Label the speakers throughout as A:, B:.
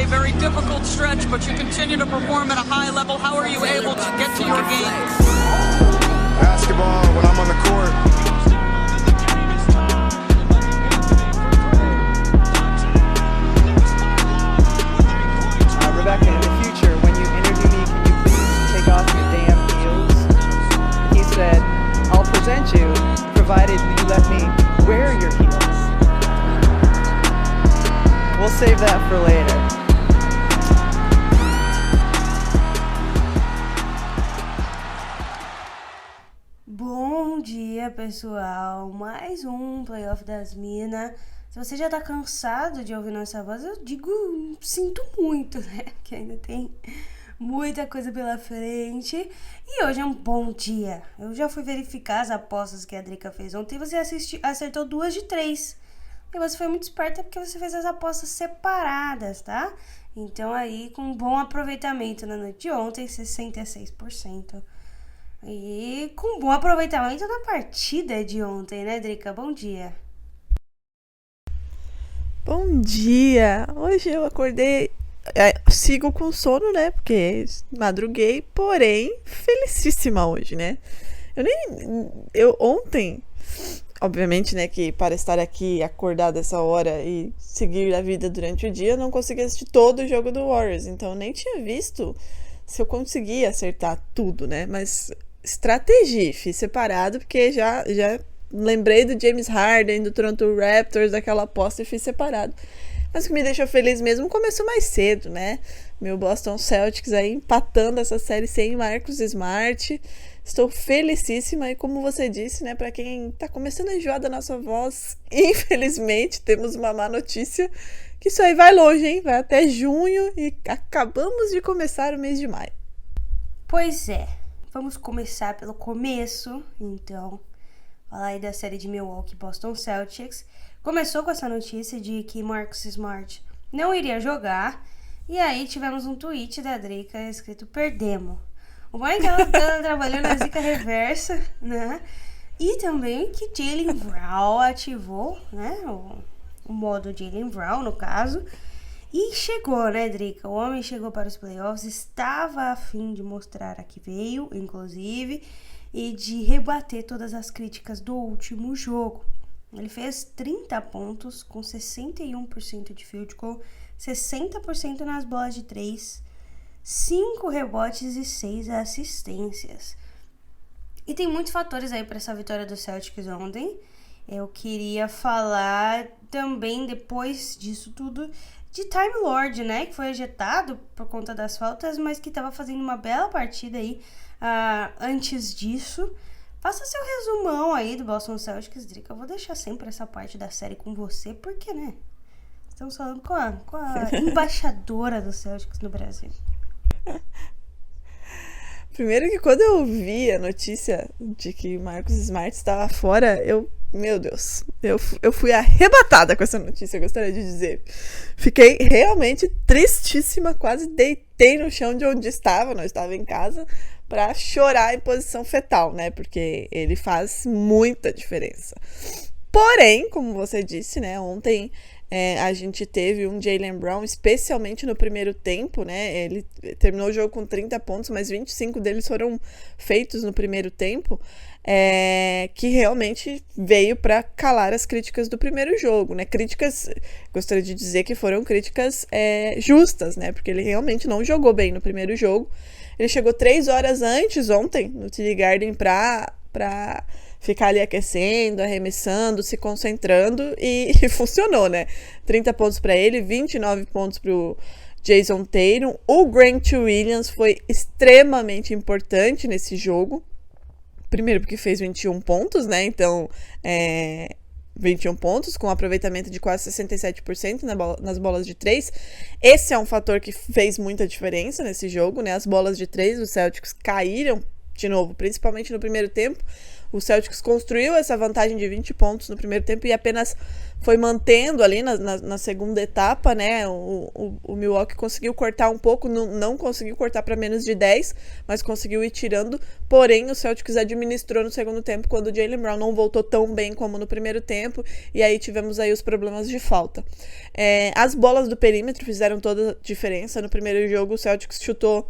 A: a very difficult stretch, but you continue to perform at a high level. How are you able to get to your game?
B: Basketball when I'm on the court.
C: Rebecca, in the future, when you interview me, can you please take off your damn heels? He said, I'll present you, provided you let me wear your heels. We'll save that for later.
D: Bom dia, pessoal. Mais um Playoff das Minas. Se você já tá cansado de ouvir nossa voz, eu digo, sinto muito, né? Que ainda tem muita coisa pela frente. E hoje é um bom dia. Eu já fui verificar as apostas que a Drica fez ontem e você acertou 2 de 3. E você foi muito esperta porque você fez as apostas separadas, tá? Então aí, com um bom aproveitamento na noite de ontem, 66%. E com um bom aproveitamento na partida de ontem, né, Drica? Bom dia.
E: Bom dia! Hoje eu acordei, sigo com sono, né, porque madruguei, porém felicíssima hoje, né. Eu ontem, obviamente, né, que para estar aqui acordada essa hora e seguir a vida durante o dia, eu não consegui assistir todo o jogo do Warriors, então eu nem tinha visto se eu conseguia acertar tudo, né, mas estratégia, fiz separado, porque já lembrei do James Harden, do Toronto Raptors, daquela aposta e fiz separado. Mas o que me deixou feliz mesmo começou mais cedo, né? Meu Boston Celtics aí empatando essa série sem Marcus Smart. Estou felicíssima e como você disse, né? Para quem tá começando a enjoar da nossa voz, infelizmente temos uma má notícia, que isso aí vai longe, hein? Vai até junho e acabamos de começar o mês de maio.
D: Pois é, vamos começar pelo começo, então. Falar aí da série de Milwaukee Boston Celtics. Começou com essa notícia de que Marcus Smart não iria jogar. E aí tivemos um tweet da Drica escrito perdemos. O bom é que ela trabalhou na zica reversa, né? E também que Jaylen Brown ativou, né? O modo Jaylen Brown, no caso. E chegou, né, Drica? O homem chegou para os playoffs, estava a fim de mostrar a que veio, inclusive, e de rebater todas as críticas do último jogo. Ele fez 30 pontos com 61% de field goal, 60% nas bolas de 3, 5 rebotes e 6 assistências. E tem muitos fatores aí para essa vitória do Celtics ontem. Eu queria falar também, depois disso tudo, de Time Lord, né? Que foi ejetado por conta das faltas, mas que estava fazendo uma bela partida aí. Antes disso, faça seu resumão aí do Boston Celtics, Drica. Eu vou deixar sempre essa parte da série com você, porque, né? Estamos falando com a embaixadora do Celtics no Brasil.
E: Primeiro que quando eu vi a notícia de que Marcus Smart estava fora, meu Deus, eu fui arrebatada com essa notícia, eu gostaria de dizer. Fiquei realmente tristíssima, quase deitei no chão de onde estava, não estava em casa, para chorar em posição fetal, né? Porque ele faz muita diferença. Porém, como você disse, né? Ontem a gente teve um Jaylen Brown, especialmente no primeiro tempo, né? Ele terminou o jogo com 30 pontos, mas 25 deles foram feitos no primeiro tempo, que realmente veio para calar as críticas do primeiro jogo, né? Críticas, gostaria de dizer que foram críticas justas, né? Porque ele realmente não jogou bem no primeiro jogo. Ele chegou 3 horas antes ontem no TD Garden pra ficar ali aquecendo, arremessando, se concentrando e funcionou, né? 30 pontos para ele, 29 pontos pro Jason Tatum. O Grant Williams foi extremamente importante nesse jogo. Primeiro porque fez 21 pontos, né? Então, 21 pontos, com aproveitamento de quase 67% nas bolas de 3. Esse é um fator que fez muita diferença nesse jogo, né? As bolas de 3 do Celtics caíram de novo, principalmente no primeiro tempo. O Celtics construiu essa vantagem de 20 pontos no primeiro tempo e apenas foi mantendo ali na segunda etapa, né? O Milwaukee conseguiu cortar um pouco, não conseguiu cortar para menos de 10, mas conseguiu ir tirando. Porém, o Celtics administrou no segundo tempo, quando o Jaylen Brown não voltou tão bem como no primeiro tempo, e aí tivemos aí os problemas de falta. As bolas do perímetro fizeram toda a diferença. No primeiro jogo, o Celtics chutou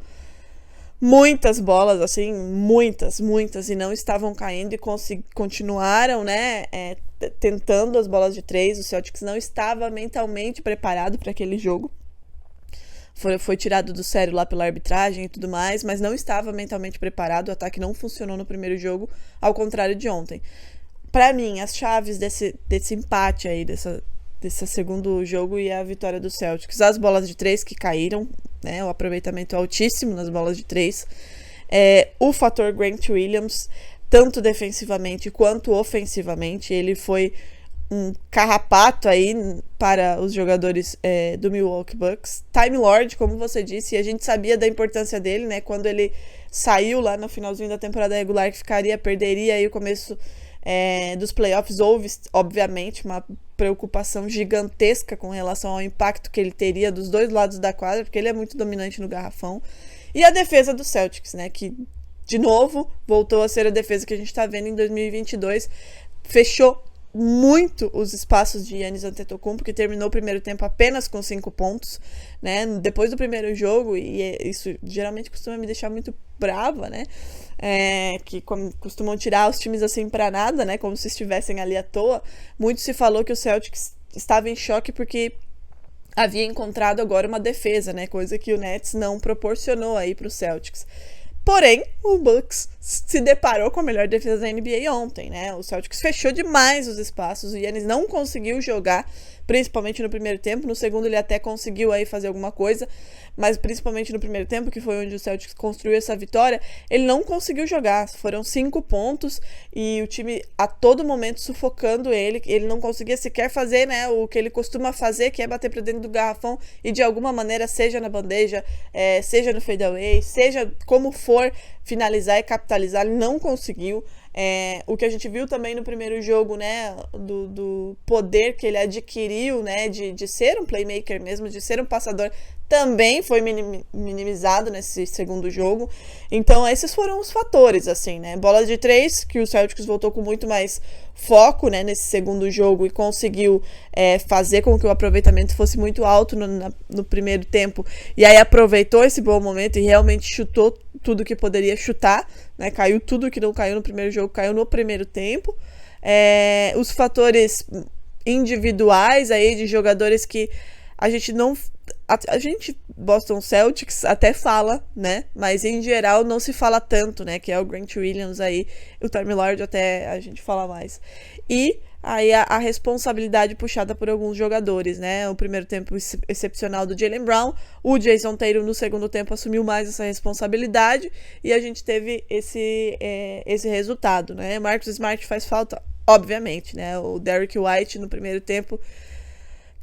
E: muitas bolas, assim, muitas, e não estavam caindo e continuaram, né, tentando as bolas de 3. O Celtics não estava mentalmente preparado para aquele jogo. Foi tirado do sério lá pela arbitragem e tudo mais, mas não estava mentalmente preparado. O ataque não funcionou no primeiro jogo, ao contrário de ontem. Para mim, as chaves desse empate aí, desse segundo jogo e a vitória do Celtics: as bolas de 3 que caíram, né, o aproveitamento altíssimo nas bolas de 3, o fator Grant Williams, tanto defensivamente quanto ofensivamente. Ele foi um carrapato aí para os jogadores do Milwaukee Bucks. Time Lord, como você disse, e a gente sabia da importância dele, né, quando ele saiu lá no finalzinho da temporada regular, que perderia aí o começo dos playoffs. Houve, obviamente, uma preocupação gigantesca com relação ao impacto que ele teria dos dois lados da quadra, porque ele é muito dominante no garrafão. E a defesa do Celtics, né, que de novo voltou a ser a defesa que a gente está vendo em 2022, fechou muito os espaços de Giannis Antetokounmpo, que terminou o primeiro tempo apenas com 5 pontos, né, depois do primeiro jogo, e isso geralmente costuma me deixar muito brava, né, que costumam tirar os times assim pra nada, né, como se estivessem ali à toa. Muito se falou que o Celtics estava em choque porque havia encontrado agora uma defesa, né, coisa que o Nets não proporcionou aí pro Celtics. Porém, o Bucks se deparou com a melhor defesa da NBA ontem, né? O Celtics fechou demais os espaços, o Giannis não conseguiu jogar, principalmente no primeiro tempo. No segundo ele até conseguiu aí fazer alguma coisa, mas principalmente no primeiro tempo, que foi onde o Celtics construiu essa vitória, ele não conseguiu jogar. Foram 5 pontos e o time a todo momento sufocando ele. Ele não conseguia sequer fazer, né, o que ele costuma fazer, que é bater para dentro do garrafão e de alguma maneira, seja na bandeja, seja no fadeaway, seja como for, finalizar e capitalizar. Ele não conseguiu. O que a gente viu também no primeiro jogo, né, do poder que ele adquiriu, né, de ser um playmaker mesmo, de ser um passador, também foi minimizado nesse segundo jogo. Então esses foram os fatores, assim, né, bola de 3, que o Celtics voltou com muito mais foco, né, nesse segundo jogo e conseguiu fazer com que o aproveitamento fosse muito alto no primeiro tempo, e aí aproveitou esse bom momento e realmente chutou tudo que poderia chutar, né, caiu tudo que não caiu no primeiro jogo, caiu no primeiro tempo. Os fatores individuais aí de jogadores que a gente não... A gente, Boston Celtics, até fala, né, mas em geral não se fala tanto, né, que é o Grant Williams aí, o Time Lord até a gente fala mais. E aí a responsabilidade puxada por alguns jogadores, né, o primeiro tempo excepcional do Jaylen Brown, o Jason Tatum no segundo tempo assumiu mais essa responsabilidade e a gente teve esse resultado, né. Marcus Smart faz falta, obviamente, né, o Derrick White no primeiro tempo,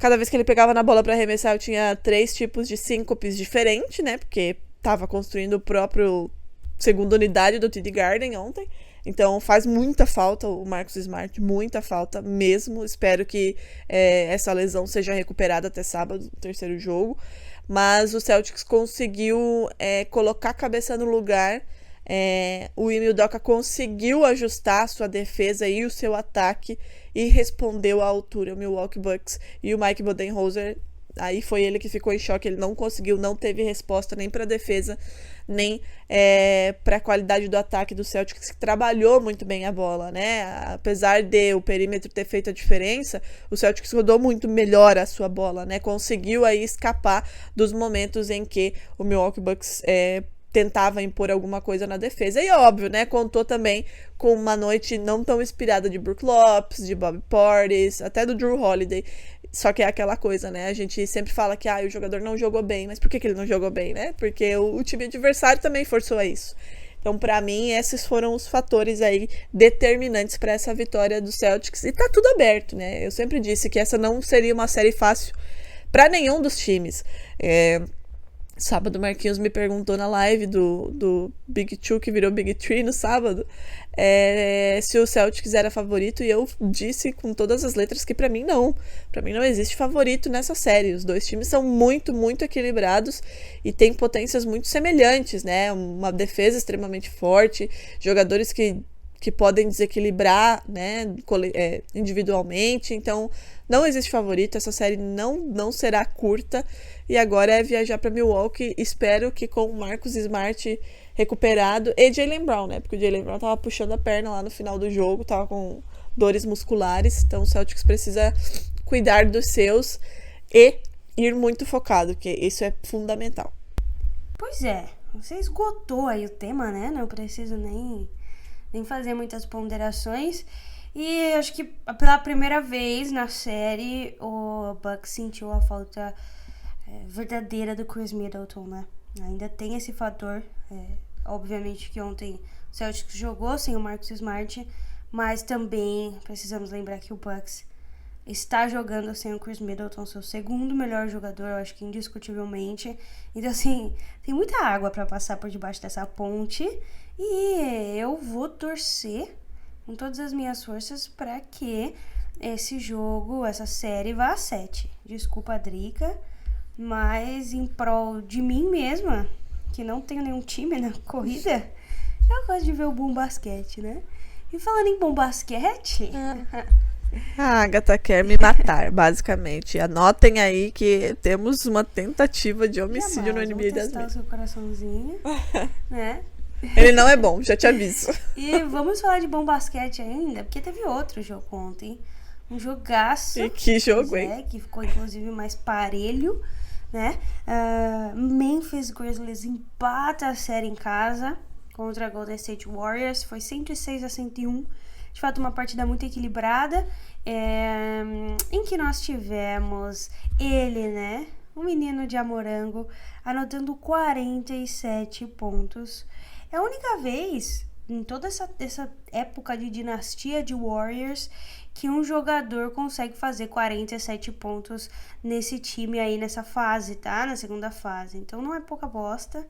E: cada vez que ele pegava na bola para arremessar, eu tinha 3 tipos de síncopes diferentes, né, porque tava construindo o próprio segunda unidade do TD Garden ontem. Então faz muita falta o Marcus Smart, muita falta mesmo. Espero que essa lesão seja recuperada até sábado, no terceiro jogo. Mas o Celtics conseguiu colocar a cabeça no lugar. O Ime Udoka conseguiu ajustar a sua defesa e o seu ataque e respondeu à altura. O Milwaukee Bucks e o Mike Budenholzer, aí foi ele que ficou em choque. Ele não conseguiu, não teve resposta nem para a defesa, nem para a qualidade do ataque do Celtics, que trabalhou muito bem a bola, né? Apesar de o perímetro ter feito a diferença, o Celtics rodou muito melhor a sua bola, né? Conseguiu aí escapar dos momentos em que o Milwaukee Bucks tentava impor alguma coisa na defesa. E óbvio, né, contou também com uma noite não tão inspirada de Brook Lopes, de Bobby Portis, até do Drew Holiday. Só que é aquela coisa, né, a gente sempre fala que o jogador não jogou bem, mas por que ele não jogou bem, né? Porque o time adversário também forçou a isso. Então, pra mim, esses foram os fatores aí determinantes para essa vitória do Celtics. E tá tudo aberto, né? Eu sempre disse que essa não seria uma série fácil para nenhum dos times. Sábado, o Marquinhos me perguntou na live do Big Two, que virou Big Three no sábado, se o Celtics era favorito, e eu disse com todas as letras que pra mim não. Pra mim não existe favorito nessa série. Os dois times são muito, muito equilibrados e têm potências muito semelhantes, né? Uma defesa extremamente forte, jogadores que podem desequilibrar, né, individualmente. Então, não existe favorito. Essa série não será curta. E agora é viajar para Milwaukee. Espero que com o Marcus Smart recuperado e Jaylen Brown, né? Porque o Jaylen Brown tava puxando a perna lá no final do jogo, tava com dores musculares. Então, o Celtics precisa cuidar dos seus e ir muito focado, que isso é fundamental.
D: Pois é, você esgotou aí o tema, né? Não preciso nem fazer muitas ponderações. E acho que pela primeira vez na série o Bucks sentiu a falta verdadeira do Chris Middleton, né? Ainda tem esse fator. Obviamente que ontem o Celtics jogou sem o Marcus Smart, mas também precisamos lembrar que o Bucks está jogando sem o Chris Middleton, seu segundo melhor jogador, eu acho que indiscutivelmente. Então, assim, tem muita água para passar por debaixo dessa ponte. E eu vou torcer com todas as minhas forças para que esse jogo, essa série vá a 7. Desculpa, Drica, mas em prol de mim mesma, que não tenho nenhum time na corrida, eu gosto de ver o bom basquete, né? E falando em bom basquete...
E: A Agatha quer me matar, basicamente. Anotem aí que temos uma tentativa de homicídio no NBA das
D: Minas. O seu coraçãozinho, né?
E: Ele não é bom, já te aviso.
D: E vamos falar de bom basquete ainda, porque teve outro jogo ontem. Um jogaço.
E: E que jogo, hein?
D: Que ficou inclusive mais parelho, né? Memphis Grizzlies empata a série em casa contra a Golden State Warriors. Foi 106-101. De fato, uma partida muito equilibrada, em que nós tivemos ele, né? O menino de Amorango, anotando 47 pontos. É a única vez em toda essa época de dinastia de Warriors que um jogador consegue fazer 47 pontos nesse time aí, nessa fase, tá? Na segunda fase. Então não é pouca bosta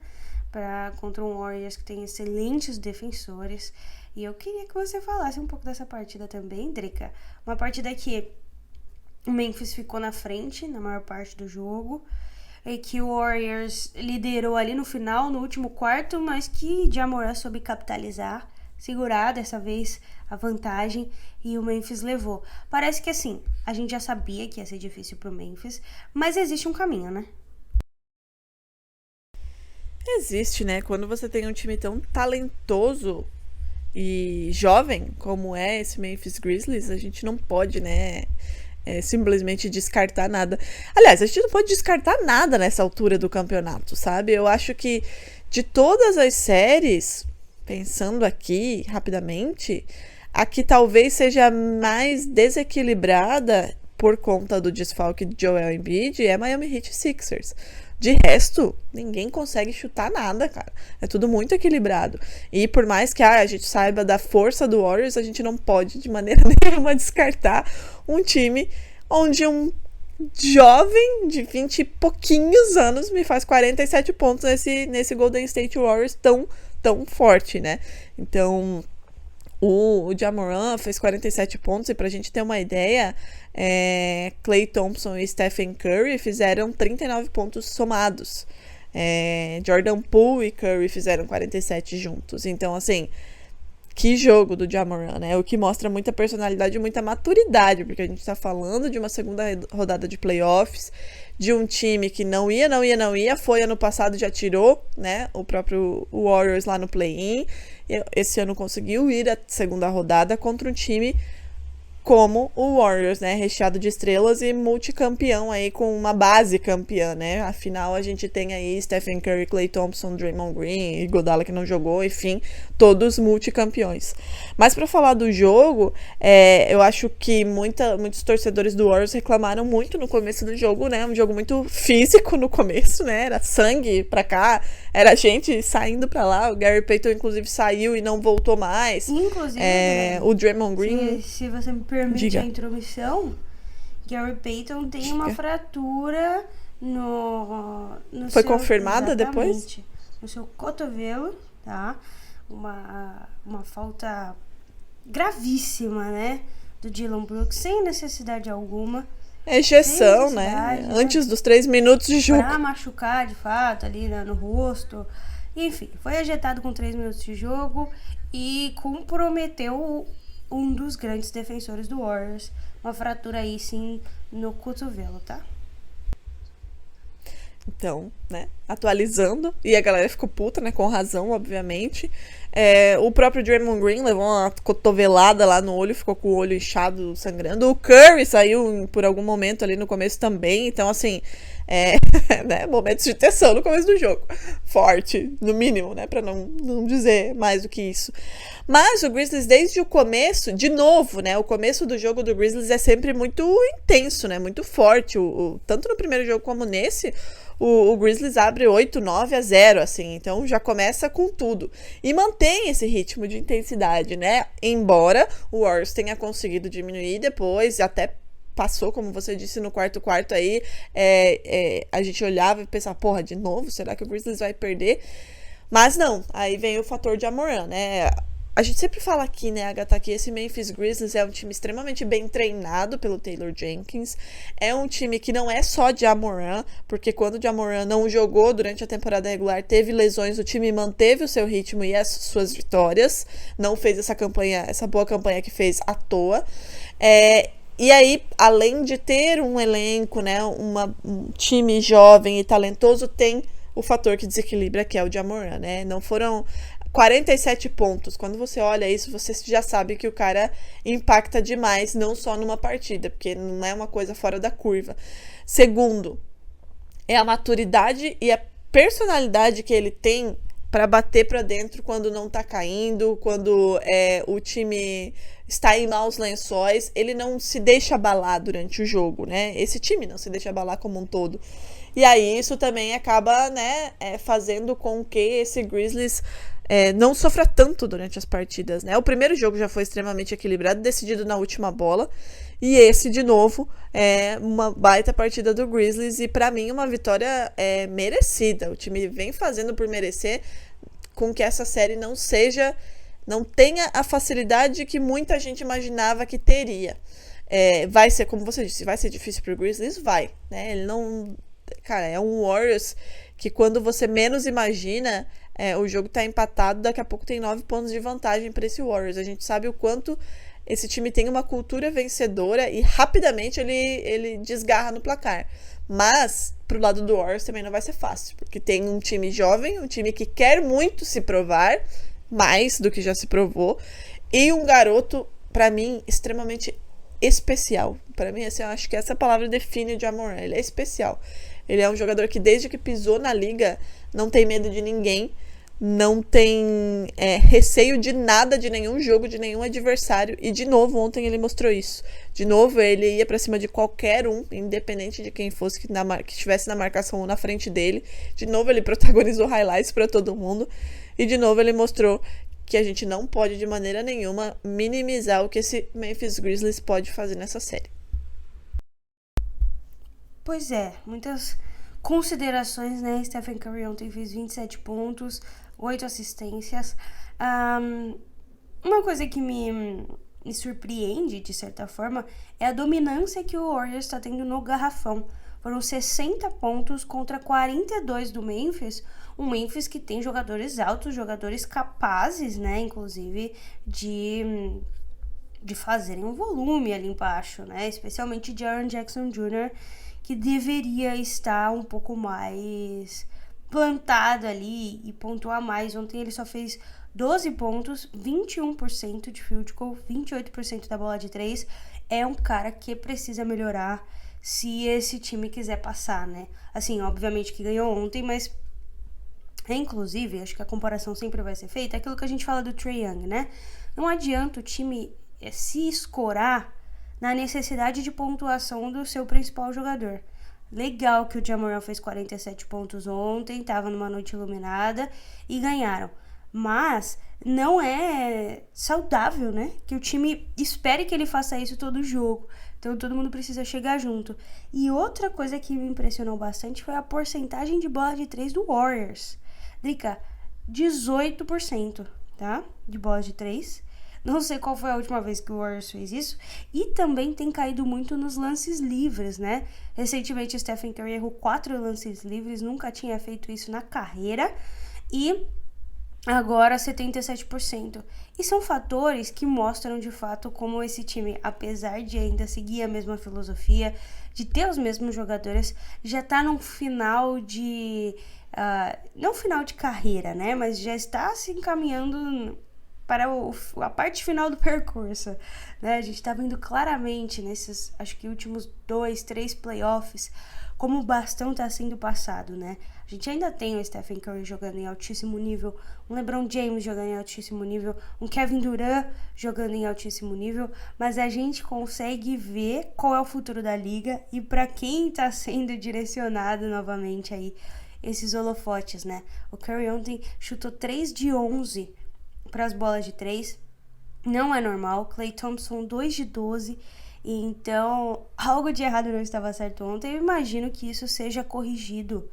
D: contra um Warriors que tem excelentes defensores. E eu queria que você falasse um pouco dessa partida também, Drica. Uma partida que o Memphis ficou na frente na maior parte do jogo, e que o Warriors liderou ali no final, no último quarto, mas que Ja Morant soube capitalizar, segurar dessa vez a vantagem, e o Memphis levou. Parece que assim, a gente já sabia que ia ser difícil pro Memphis, mas existe um caminho, né?
E: Existe, né? Quando você tem um time tão talentoso e jovem como é esse Memphis Grizzlies, a gente não pode, né, simplesmente descartar nada. Aliás, a gente não pode descartar nada nessa altura do campeonato, sabe? Eu acho que de todas as séries, pensando aqui rapidamente, a que talvez seja mais desequilibrada por conta do desfalque de Joel Embiid é Miami Heat e Sixers. De resto, ninguém consegue chutar nada, cara. É tudo muito equilibrado. E por mais que a gente saiba da força do Warriors, a gente não pode de maneira nenhuma descartar um time onde um jovem de 20 e pouquinhos anos me faz 47 pontos nesse Golden State Warriors tão forte, né? Então, o Ja Morant fez 47 pontos, e pra gente ter uma ideia, Klay Thompson e Stephen Curry fizeram 39 pontos somados. Jordan Poole e Curry fizeram 47 juntos. Então, assim, que jogo do Ja Morant, né? O que mostra muita personalidade e muita maturidade, porque a gente tá falando de uma segunda rodada de playoffs, de um time que não ia, foi ano passado, já tirou, né, o próprio Warriors lá no play-in. Esse ano conseguiu ir à segunda rodada contra um time como o Warriors, né, recheado de estrelas e multicampeão aí, com uma base campeã, né? Afinal, a gente tem aí Stephen Curry, Klay Thompson, Draymond Green, Iguodala que não jogou, enfim, todos multicampeões. Mas para falar do jogo, eu acho que muitos torcedores do Warriors reclamaram muito no começo do jogo, né? Um jogo muito físico no começo, né? Era sangue pra cá, era gente saindo pra lá. O Gary Payton, inclusive, saiu e não voltou mais.
D: Inclusive,
E: o Draymond Green...
D: Se você me permite a intromissão, Gary Payton tem uma fratura no
E: Foi confirmada depois?
D: Exatamente. No seu cotovelo, tá? Uma falta gravíssima, né? Do Dillon Brooks, sem necessidade alguma.
E: É ejeção,
D: Sem
E: né?
D: necessidade, né?
E: Antes dos 3 minutos de jogo.
D: Pra machucar, de fato, ali no rosto. Enfim, foi ejetado com 3 minutos de jogo e comprometeu um dos grandes defensores do Warriors. Uma fratura aí, sim, no cotovelo, tá?
E: Então, né, atualizando, e a galera ficou puta, né, com razão, obviamente. O próprio Draymond Green levou uma cotovelada lá no olho, ficou com o olho inchado, sangrando. O Curry saiu por algum momento ali no começo também, então assim, né, momentos de tensão no começo do jogo. Forte, no mínimo, né, pra não dizer mais do que isso. Mas o Grizzlies, desde o começo, de novo, né, o começo do jogo do Grizzlies é sempre muito intenso, né, muito forte. Tanto no primeiro jogo como nesse, o Grizzlies abre 8-9-0, assim, então já começa com tudo. E mantém esse ritmo de intensidade, né? Embora o Warriors tenha conseguido diminuir depois, até passou, como você disse, no quarto aí, a gente olhava e pensava, porra, de novo? Será que o Grizzlies vai perder? Mas não, aí vem o fator Ja Morant, né? A gente sempre fala aqui, né, Agatha, que esse Memphis Grizzlies é um time extremamente bem treinado pelo Taylor Jenkins. É um time que não é só Ja Morant, porque quando o Ja Morant não jogou durante a temporada regular, teve lesões, o time manteve o seu ritmo e as suas vitórias. Não fez essa boa campanha que fez à toa. E aí, além de ter um elenco, né, um time jovem e talentoso, tem o fator que desequilibra, que é o Ja Morant, né? Não foram 47 pontos. Quando você olha isso, você já sabe que o cara impacta demais, não só numa partida, porque não é uma coisa fora da curva. Segundo, é a maturidade e a personalidade que ele tem para bater para dentro quando não tá caindo, quando o time está em maus lençóis. Ele não se deixa abalar durante o jogo, né? Esse time não se deixa abalar como um todo. E aí isso também acaba, né, fazendo com que esse Grizzlies não sofra tanto durante as partidas, né? O primeiro jogo já foi extremamente equilibrado, decidido na última bola. E esse, de novo, é uma baita partida do Grizzlies e, pra mim, uma vitória merecida. O time vem fazendo por merecer com que essa série não tenha a facilidade que muita gente imaginava que teria. Vai ser, como você disse, vai ser difícil pro Grizzlies? Vai, né? Ele não... Cara, é um Warriors que quando você menos imagina, o jogo tá empatado, daqui a pouco tem 9 pontos de vantagem para esse Warriors. A gente sabe o quanto esse time tem uma cultura vencedora e rapidamente ele desgarra no placar. Mas, pro lado do Warriors também não vai ser fácil, porque tem um time jovem, um time que quer muito se provar, mais do que já se provou, e um garoto, pra mim, extremamente especial. Pra mim, assim, eu acho que essa palavra define o Ja Morant. Ele é especial. Ele é um jogador que desde que pisou na liga não tem medo de ninguém, não tem receio de nada, de nenhum jogo, de nenhum adversário. E de novo, ontem ele mostrou isso. De novo, ele ia pra cima de qualquer um, independente de quem fosse que estivesse na marcação ou na frente dele. De novo, ele protagonizou highlights pra todo mundo. E de novo, ele mostrou que a gente não pode de maneira nenhuma minimizar o que esse Memphis Grizzlies pode fazer nessa série.
D: Pois é, muitas considerações, né? Stephen Curry ontem fez 27 pontos, 8 assistências. Uma coisa que me surpreende, de certa forma, é a dominância que o Warriors está tendo no garrafão. Foram 60 pontos contra 42 do Memphis. Um Memphis que tem jogadores altos, jogadores capazes, né? Inclusive, de fazerem um volume ali embaixo, né? Especialmente Jaren Jackson Jr., que deveria estar um pouco mais plantado ali e pontuar mais. Ontem ele só fez 12 pontos, 21% de field goal, 28% da bola de 3. É um cara que precisa melhorar se esse time quiser passar, né? Assim, obviamente que ganhou ontem, mas inclusive, acho que a comparação sempre vai ser feita, é aquilo que a gente fala do Trae Young, né? Não adianta o time se escorar na necessidade de pontuação do seu principal jogador. Legal que o Ja Morant fez 47 pontos ontem, estava numa noite iluminada e ganharam. Mas não é saudável, né? Que o time espere que ele faça isso todo jogo. Então todo mundo precisa chegar junto. E outra coisa que me impressionou bastante foi a porcentagem de bola de 3 do Warriors. Drica, 18%, tá? De bola de 3. Não sei qual foi a última vez que o Warriors fez isso. E também tem caído muito nos lances livres, né? Recentemente o Stephen Curry errou 4 lances livres. Nunca tinha feito isso na carreira. E agora 77%. E são fatores que mostram de fato como esse time, apesar de ainda seguir a mesma filosofia, de ter os mesmos jogadores, já tá num final de... não final de carreira, né? Mas já está se encaminhando para a parte final do percurso, né? A gente tá vendo claramente nesses, acho que últimos 2, 3 playoffs, como o bastão tá sendo passado, né? A gente ainda tem o Stephen Curry jogando em altíssimo nível, um LeBron James jogando em altíssimo nível, um Kevin Durant jogando em altíssimo nível, mas a gente consegue ver qual é o futuro da liga e para quem tá sendo direcionado novamente aí esses holofotes, né? O Curry ontem chutou 3 de 11 para as bolas de 3, não é normal. Klay Thompson 2 de 12, então algo de errado não estava certo ontem. Eu imagino que isso seja corrigido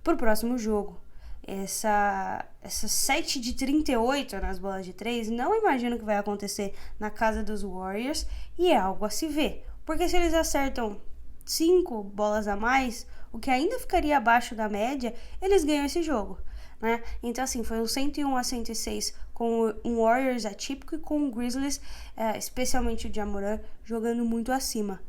D: pro próximo jogo. Essa 7 de 38 nas bolas de 3, não imagino que vai acontecer na casa dos Warriors, e é algo a se ver, porque se eles acertam 5 bolas a mais, o que ainda ficaria abaixo da média, eles ganham esse jogo, né? Então assim, foi um 101-106 com um Warriors atípico e com o Grizzlies, especialmente o Ja Morant, jogando muito acima.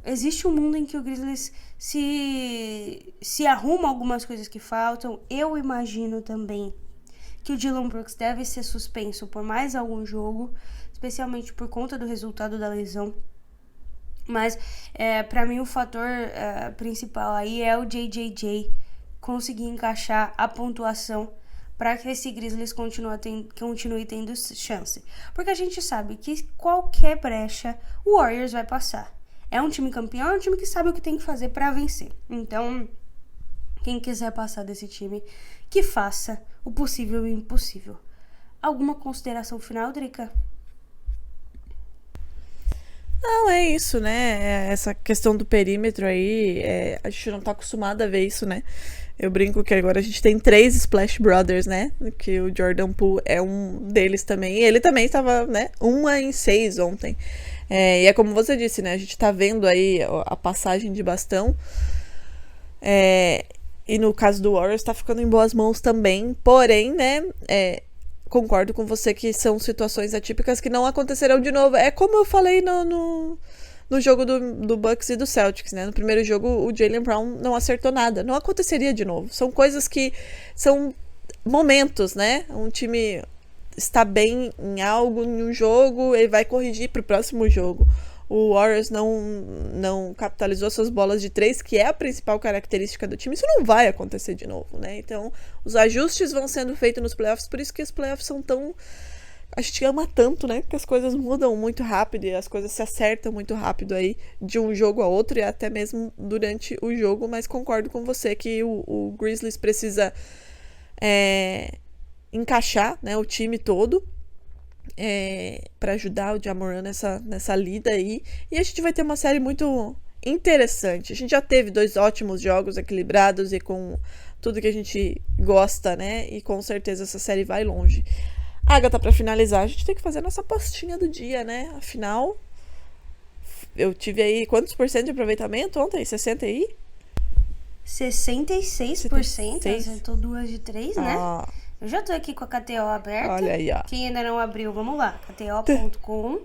D: Existe um mundo em que o Grizzlies se arruma algumas coisas que faltam. Eu imagino também que o Dillon Brooks deve ser suspenso por mais algum jogo, especialmente por conta do resultado da lesão. Mas para mim o fator principal aí é o JJJ conseguir encaixar a pontuação para que esse Grizzlies continue tendo chance. Porque a gente sabe que qualquer brecha o Warriors vai passar. É um time campeão, é um time que sabe o que tem que fazer para vencer. Então, quem quiser passar desse time, que faça o possível e o impossível. Alguma consideração final, Drica?
E: Não, é isso, né? Essa questão do perímetro aí, a gente não tá acostumado a ver isso, né? Eu brinco que agora a gente tem 3 Splash Brothers, né? Que o Jordan Poole é um deles também. E ele também estava, né? 1 em 6 ontem. E é como você disse, né? A gente tá vendo aí a passagem de bastão. E no caso do Warriors tá ficando em boas mãos também. Porém, né? Concordo com você que são situações atípicas que não acontecerão de novo. É como eu falei no jogo do Bucks e do Celtics, né? No primeiro jogo, o Jaylen Brown não acertou nada. Não aconteceria de novo. São coisas que são momentos, né? Um time está bem em algo, em um jogo, ele vai corrigir pro próximo jogo. O Warriors não capitalizou suas bolas de 3, que é a principal característica do time. Isso não vai acontecer de novo, né? Então, os ajustes vão sendo feitos nos playoffs, por isso que os playoffs são tão... A gente ama tanto, né? Porque as coisas mudam muito rápido e as coisas se acertam muito rápido aí de um jogo a outro e até mesmo durante o jogo, mas concordo com você que o Grizzlies precisa encaixar, né, o time todo para ajudar o Ja Morant nessa lida aí, e a gente vai ter uma série muito interessante. A gente já teve 2 ótimos jogos equilibrados e com tudo que a gente gosta, né, e com certeza essa série vai longe. Agatha, pra finalizar, a gente tem que fazer a nossa postinha do dia, né? Afinal, eu tive aí quantos por cento de aproveitamento ontem? 60 aí?
D: 66%, acertou 2 de 3, né? Eu já tô aqui com a KTO aberta.
E: Olha aí, ó.
D: Quem ainda não abriu, vamos lá. KTO.com.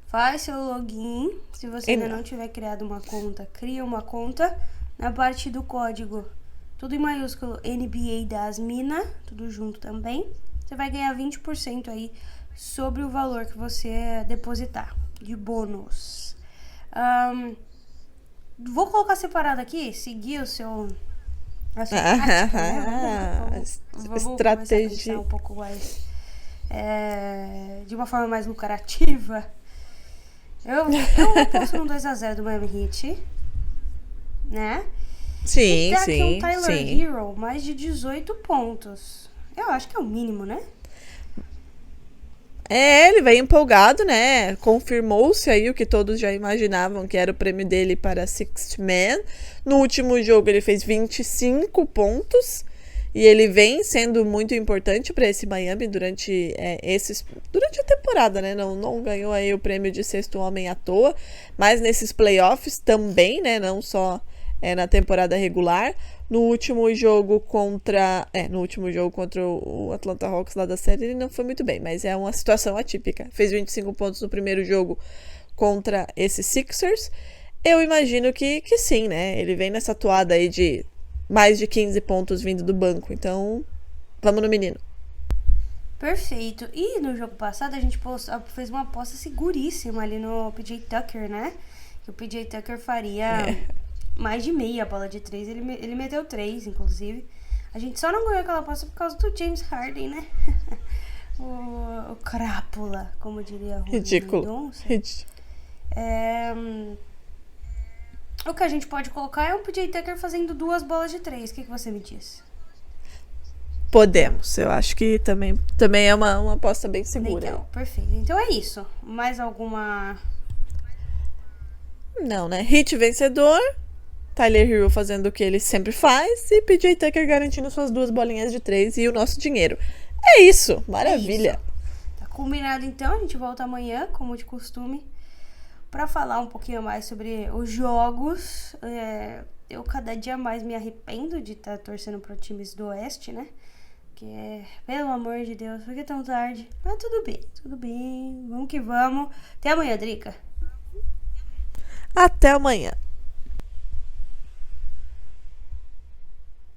D: Faz seu login. Se você ainda não tiver criado uma conta, cria uma conta. Na parte do código, tudo em maiúsculo, NBA das Minas, tudo junto também. Você vai ganhar 20% aí sobre o valor que você depositar de bônus. Vou colocar separado aqui, seguir a sua tática, né? Vamos
E: estratégia
D: um pouco mais de uma forma mais lucrativa. Eu posto no 2-0 do Miami Heat, né?
E: Sim,
D: e aqui um
E: sim,
D: Tyler
E: sim.
D: Hero, mais de 18 pontos. Eu acho que é o mínimo, né?
E: Ele vem empolgado, né? Confirmou-se aí o que todos já imaginavam, que era o prêmio dele para Sixth Man. No último jogo ele fez 25 pontos. E ele vem sendo muito importante para esse Miami durante a temporada, né? Não ganhou aí o prêmio de sexto homem à toa, mas nesses playoffs também, né? Não só na temporada regular. No último jogo contra o Atlanta Hawks lá da série, ele não foi muito bem, mas é uma situação atípica. Fez 25 pontos no primeiro jogo contra esses Sixers. Eu imagino que sim, né? Ele vem nessa toada aí de mais de 15 pontos vindo do banco. Então, vamos no menino.
D: Perfeito. E no jogo passado a gente fez uma aposta seguríssima ali no PJ Tucker, né? Que o PJ Tucker faria mais de meia bola de 3. Ele meteu 3, inclusive. A gente só não ganhou aquela aposta por causa do James Harden, né? o crápula, como diria o
E: Ridículo.
D: O que a gente pode colocar é o PJ Tucker fazendo 2 bolas de 3. O que você me diz?
E: Podemos. Eu acho que também é uma aposta bem segura.
D: Legal, perfeito. Então é isso. Mais alguma...
E: Não, né? Heat vencedor, Tyler Hero fazendo o que ele sempre faz e PJ Tucker garantindo suas 2 bolinhas de 3 e o nosso dinheiro. É isso. Maravilha.
D: É isso. Tá combinado então. A gente volta amanhã, como de costume, para falar um pouquinho mais sobre os jogos. Eu cada dia mais me arrependo de estar torcendo para times do Oeste, né? Pelo amor de Deus, por que tão tarde? Mas tudo bem, vamos que vamos. Até amanhã, Drica.
E: Até amanhã.